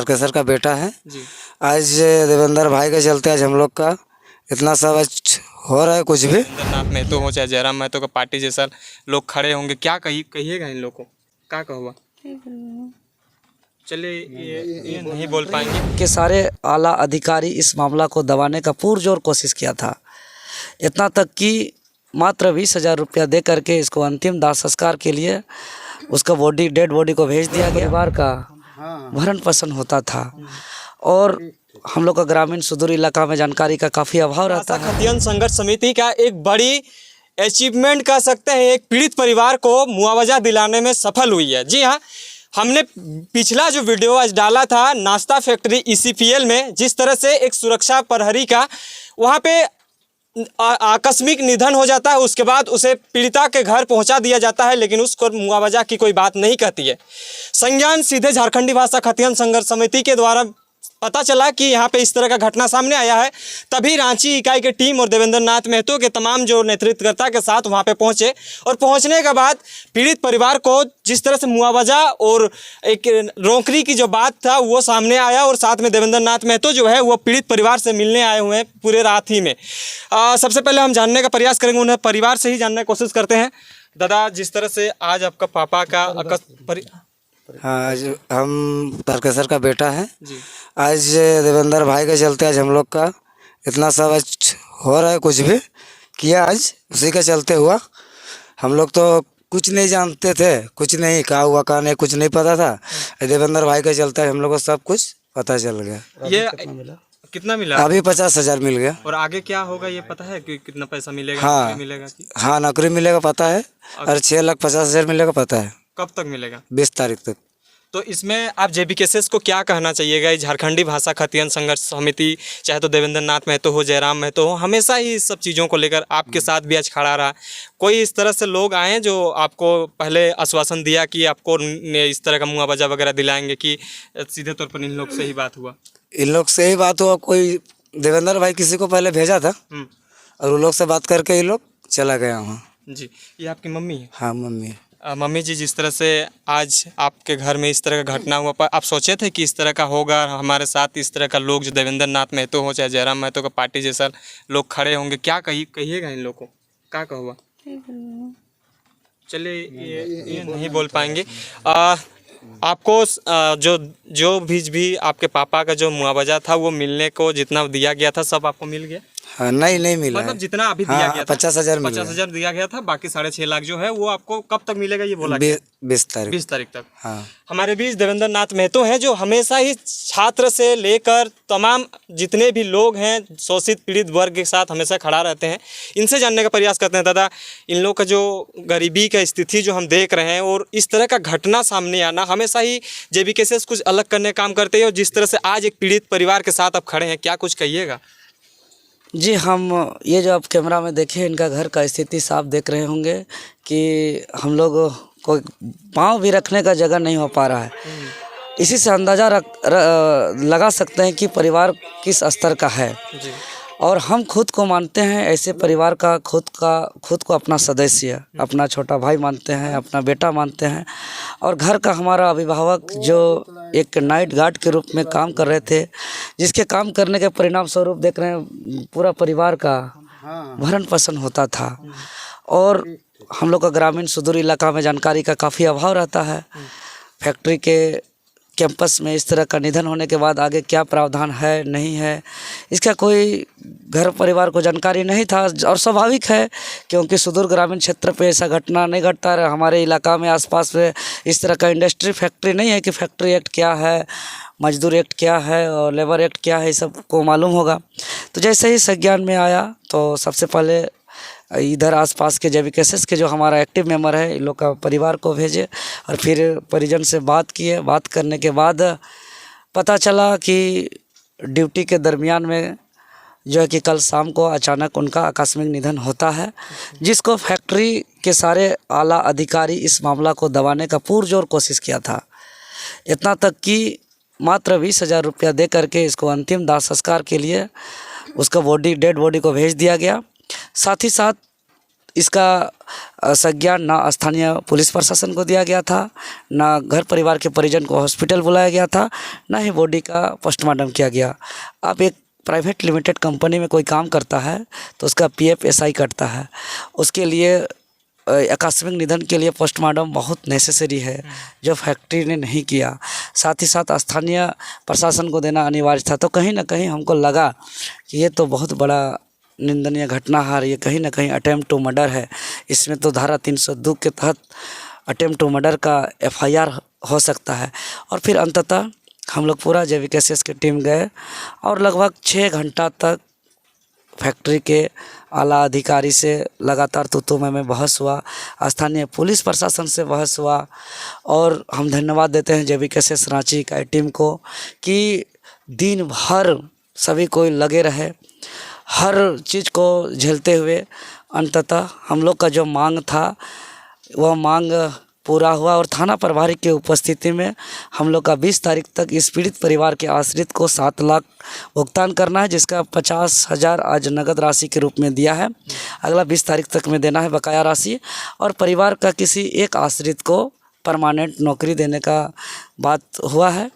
तारकेश्वर का बेटा है जी। आज देवेंद्र भाई के चलते आज हम लोग का इतना सब आज हो रहा है। कुछ भी देवेंद्रनाथ महतो हो चाहे जयराम महतो का पार्टी जैसा लोग खड़े होंगे, क्या कहिएगा इन लोगों को, क्या कहोगा? चलिए ये नहीं बोल पाएंगे के सारे आला अधिकारी इस मामला को दबाने का पुरजोर कोशिश किया था, इतना तक कि मात्र 20,000 रुपया दे करके इसको अंतिम दाह संस्कार के लिए उसका डेड बॉडी को भेज दिया गया। परिवार का भरण पोषण होता था और हम लोग का ग्रामीण सुदूर इलाका में जानकारी का काफ़ी अभाव रहता है। खतियन संघर्ष समिति का एक बड़ी अचीवमेंट कह सकते हैं, एक पीड़ित परिवार को मुआवजा दिलाने में सफल हुई है। जी हाँ, हमने पिछला जो वीडियो आज डाला था नाश्ता फैक्ट्री ECPL में, जिस तरह से एक सुरक्षा प्रहरी का वहाँ पे आकस्मिक निधन हो जाता है, उसके बाद उसे पीड़िता के घर पहुंचा दिया जाता है, लेकिन उसको मुआवजा की कोई बात नहीं कहती है। संज्ञान सीधे झारखंडी भाषा खतियन संघर्ष समिति के द्वारा पता चला कि यहाँ पे इस तरह का घटना सामने आया है, तभी रांची इकाई की टीम और देवेंद्रनाथ महतो के तमाम जो नेतृत्वकर्ता के साथ वहाँ पे पहुँचे और पहुँचने के बाद पीड़ित परिवार को जिस तरह से मुआवजा और एक नौकरी की जो बात था वो सामने आया, और साथ में देवेंद्रनाथ महतो जो है वो पीड़ित परिवार से मिलने आए हुए हैं पूरे रात ही में। सबसे पहले हम जानने का प्रयास करेंगे, उन्हें परिवार से ही जानने की कोशिश करते हैं। दादा, जिस तरह से आज आपका पापा का हाँ, आज हम तारकेश्वर का बेटा है जी। आज देवेंद्र भाई के चलते आज हम लोग का इतना सब आज हो रहा है। कुछ भी किया आज उसी के चलते हुआ। हम लोग तो कुछ नहीं जानते थे, कुछ नहीं कहा हुआ कहा नहीं, कुछ नहीं पता था। देवेंद्र भाई के चलते हम लोग को सब कुछ पता चल गया। ये कितना मिला? अभी 50,000 मिल गया। और आगे क्या होगा ये पता है कि कितना पैसा मिलेगा? हाँ, नौकरी मिलेगा कि? हाँ, नौकरी मिलेगा पता है, और 6,50,000 मिलेगा पता है। कब तक मिलेगा? 20 तारीख तक। तो इसमें आप JBKSS को क्या कहना चाहिएगा? झारखंडी भाषा खतियन संघर्ष समिति, चाहे तो देवेंद्रनाथ महतो हो, जयराम महतो हो, हमेशा ही इस सब चीज़ों को लेकर आपके साथ भी आज खड़ा रहा। कोई इस तरह से लोग आए जो आपको पहले आश्वासन दिया कि आपको इस तरह का मुआवजा वगैरह दिलाएंगे, कि सीधे तौर पर इन लोग से ही बात हुआ? इन लोग से ही बात हुआ। कोई देवेंद्र भाई किसी को पहले भेजा था और उन लोग से बात करके ये लोग चला गया वहाँ। जी, ये आपकी मम्मी है? हाँ, मम्मी है। मम्मी जी, जिस तरह से आज आपके घर में इस तरह का घटना हुआ, पर आप सोचे थे कि इस तरह का होगा हमारे साथ? इस तरह का लोग जो देवेंद्रनाथ महतो हो चाहे जयराम महतो का पार्टी जैसा लोग खड़े होंगे, क्या कहिएगा इन लोगों को, क्या कहोगा? चलिए ये नहीं बोल पाएंगे। आपको जो भी आपके पापा का जो मुआवजा था वो मिलने को जितना दिया गया था सब आपको मिल गया? हाँ, नहीं मिला मतलब है। जितना अभी दिया गया था 50,000 50,000 दिया गया था, बाकी 6.5 लाख जो है वो आपको कब तक मिलेगा ये बोला? 20 तारीख 20 तारीख तक। हाँ। हमारे बीच देवेंद्रनाथ महतो हैं जो हमेशा ही छात्र से लेकर तमाम जितने भी लोग हैं शोषित पीड़ित वर्ग के साथ हमेशा खड़ा रहते हैं। इनसे जानने का प्रयास करते हैं। दादा, इन लोग का जो गरीबी का स्थिति जो हम देख रहे हैं और इस तरह का घटना सामने आना, हमेशा ही JBKSS कुछ अलग करने का काम करते हैं, और जिस तरह से आज एक पीड़ित परिवार के साथ आप खड़े हैं, क्या कुछ कहिएगा? जी, हम ये जो आप कैमरा में देखे इनका घर का स्थिति साफ देख रहे होंगे कि हम लोग को पाँव भी रखने का जगह नहीं हो पा रहा है। इसी से अंदाज़ा लगा सकते हैं कि परिवार किस स्तर का है। जी। और हम खुद को मानते हैं ऐसे परिवार का खुद को अपना सदस्य, अपना छोटा भाई मानते हैं, अपना बेटा मानते हैं। और घर का हमारा अभिभावक जो एक नाइट गार्ड के रूप में काम कर रहे थे, जिसके काम करने के परिणाम स्वरूप देख रहे हैं पूरा परिवार का भरण पोषण होता था। और हम लोग का ग्रामीण सुदूर इलाका में जानकारी का काफ़ी अभाव रहता है। फैक्ट्री के कैंपस में इस तरह का निधन होने के बाद आगे क्या प्रावधान है नहीं है, इसका कोई घर परिवार को जानकारी नहीं था। और स्वाभाविक है, क्योंकि सुदूर ग्रामीण क्षेत्र पे ऐसा घटना नहीं घटता है। हमारे इलाका में आसपास में इस तरह का इंडस्ट्री फैक्ट्री नहीं है कि फैक्ट्री एक्ट क्या है, मजदूर एक्ट क्या है और लेबर एक्ट क्या है, सबको मालूम होगा। तो जैसे ही संज्ञान में आया तो सबसे पहले इधर आसपास के JBKSS के जो हमारा एक्टिव मेंबर है, इन लोग का परिवार को भेजे और फिर परिजन से बात किए। बात करने के बाद पता चला कि ड्यूटी के दरमियान में जो है कि कल शाम को अचानक उनका आकस्मिक निधन होता है, जिसको फैक्ट्री के सारे आला अधिकारी इस मामला को दबाने का पुरजोर कोशिश किया था, इतना तक कि मात्र 20,000 रुपया दे करके इसको अंतिम दाह संस्कार के लिए उसका डेड बॉडी को भेज दिया गया। साथ ही साथ इसका संज्ञान ना स्थानीय पुलिस प्रशासन को दिया गया था, ना घर परिवार के परिजन को हॉस्पिटल बुलाया गया था, ना ही बॉडी का पोस्टमार्टम किया गया। अब एक प्राइवेट लिमिटेड कंपनी में कोई काम करता है तो उसका PF SI कटता है, उसके लिए आकस्मिक निधन के लिए पोस्टमार्टम बहुत नेसेसरी है, जो फैक्ट्री ने नहीं किया। साथ ही साथ स्थानीय प्रशासन को देना अनिवार्य था। तो कहीं ना कहीं हमको लगा कि ये तो बहुत बड़ा निंदनीय घटना है, ये कहीं ना कहीं अटेम्प्ट टू मर्डर है। इसमें तो धारा 302 के तहत अटेम्प्ट टू मर्डर का FIR हो सकता है। और फिर अंततः हम लोग पूरा JVKCS की टीम गए और लगभग 6 घंटा तक फैक्ट्री के आला अधिकारी से लगातार तू मैं बहस हुआ, स्थानीय पुलिस प्रशासन से बहस हुआ। और हम धन्यवाद देते हैं JVKCS रांची की टीम को कि दिन भर सभी कोई लगे रहे, हर चीज़ को झेलते हुए अंततः हम लोग का जो मांग था वह मांग पूरा हुआ। और थाना प्रभारी के उपस्थिति में हम लोग का 20 तारीख तक इस पीड़ित परिवार के आश्रित को 7 लाख भुगतान करना है, जिसका 50,000 आज नगद राशि के रूप में दिया है। अगला 20 तारीख तक में देना है बकाया राशि। और परिवार का किसी एक आश्रित को परमानेंट नौकरी देने का बात हुआ है।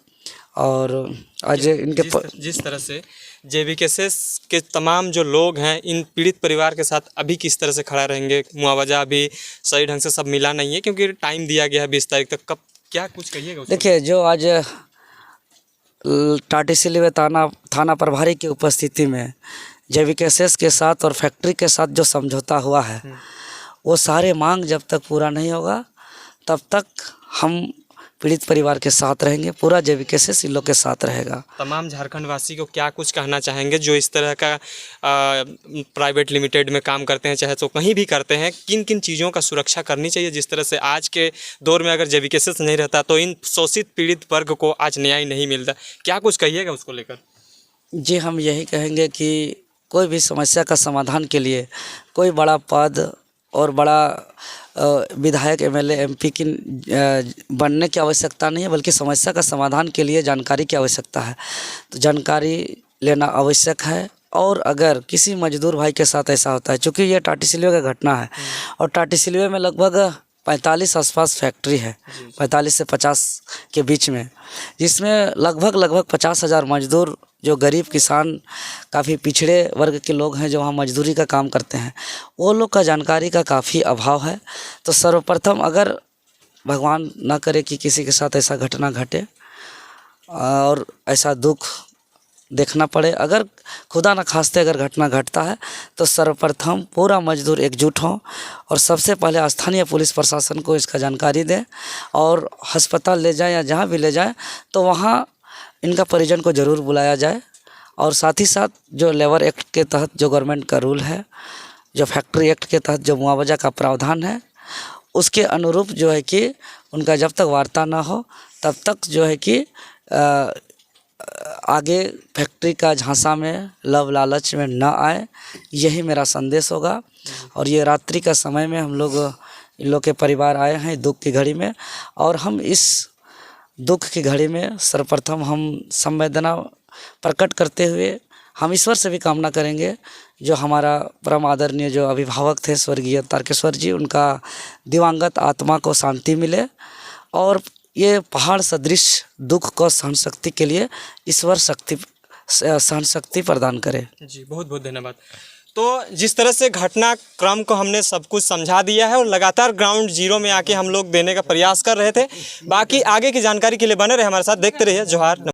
और आज इनके जिस तरह से JVKCS के तमाम जो लोग हैं इन पीड़ित परिवार के साथ अभी किस तरह से खड़ा रहेंगे? मुआवजा अभी सही ढंग से सब मिला नहीं है क्योंकि टाइम दिया गया है 20 तारीख तक, कब क्या कुछ कहिएगा? देखिए, जो आज टाटीसिलवे थाना प्रभारी की उपस्थिति में JVKCS के साथ और फैक्ट्री के साथ जो समझौता हुआ है वो सारे मांग जब तक पूरा नहीं होगा तब तक हम पीड़ित परिवार के साथ रहेंगे। पूरा JVKCS इन लोग के साथ रहेगा। तमाम झारखंड वासी को क्या कुछ कहना चाहेंगे जो इस तरह का प्राइवेट लिमिटेड में काम करते हैं, चाहे तो कहीं भी करते हैं, किन किन चीज़ों का सुरक्षा करनी चाहिए? जिस तरह से आज के दौर में अगर JVKCS नहीं रहता तो इन शोषित पीड़ित वर्ग को आज न्याय नहीं मिलता, क्या कुछ कहिएगा उसको लेकर? जी, हम यही कहेंगे कि कोई भी समस्या का समाधान के लिए कोई बड़ा पद और बड़ा विधायक MLA MP की बनने की आवश्यकता नहीं है, बल्कि समस्या का समाधान के लिए जानकारी की आवश्यकता है। तो जानकारी लेना आवश्यक है। और अगर किसी मजदूर भाई के साथ ऐसा होता है, चूँकि ये टाटीसिलवे का घटना है और टाटीसिलवे में लगभग 45 आसपास फैक्ट्री है, 45 से 50 के बीच में, जिसमें लगभग 50,000 मजदूर जो गरीब किसान काफ़ी पिछड़े वर्ग के लोग हैं जो वहाँ मजदूरी का काम करते हैं, वो लोग का जानकारी का काफ़ी अभाव है। तो सर्वप्रथम अगर भगवान ना करे कि किसी के साथ ऐसा घटना घटे और ऐसा दुख देखना पड़े, अगर खुदा न खास्ते अगर घटना घटता है तो सर्वप्रथम पूरा मजदूर एकजुट हों और सबसे पहले स्थानीय पुलिस प्रशासन को इसका जानकारी दें और अस्पताल ले जाएं या जहाँ भी ले जाएं तो वहाँ इनका परिजन को ज़रूर बुलाया जाए। और साथ ही साथ जो लेबर एक्ट के तहत जो गवर्नमेंट का रूल है, जो फैक्ट्री एक्ट के तहत जो मुआवजा का प्रावधान है, उसके अनुरूप जो है कि उनका जब तक वार्ता ना हो तब तक जो है कि आगे फैक्ट्री का झांसा में लव लालच में न आए, यही मेरा संदेश होगा। और ये रात्रि का समय में हम लोग इन लोग के परिवार आए हैं दुख की घड़ी में, और हम इस दुख की घड़ी में सर्वप्रथम हम संवेदना प्रकट करते हुए हम ईश्वर से भी कामना करेंगे जो हमारा परम आदरणीय जो अभिभावक थे स्वर्गीय तारकेश्वर जी, उनका दिवंगत आत्मा को शांति मिले और ये पहाड़ सदृश दुख को सहन शक्ति के लिए ईश्वर सहन शक्ति प्रदान करे। जी, बहुत बहुत धन्यवाद। तो जिस तरह से घटनाक्रम को हमने सब कुछ समझा दिया है और लगातार ग्राउंड जीरो में आके हम लोग देने का प्रयास कर रहे थे। बाकी आगे की जानकारी के लिए बने रहे हमारे साथ, देखते रहिए जोहार।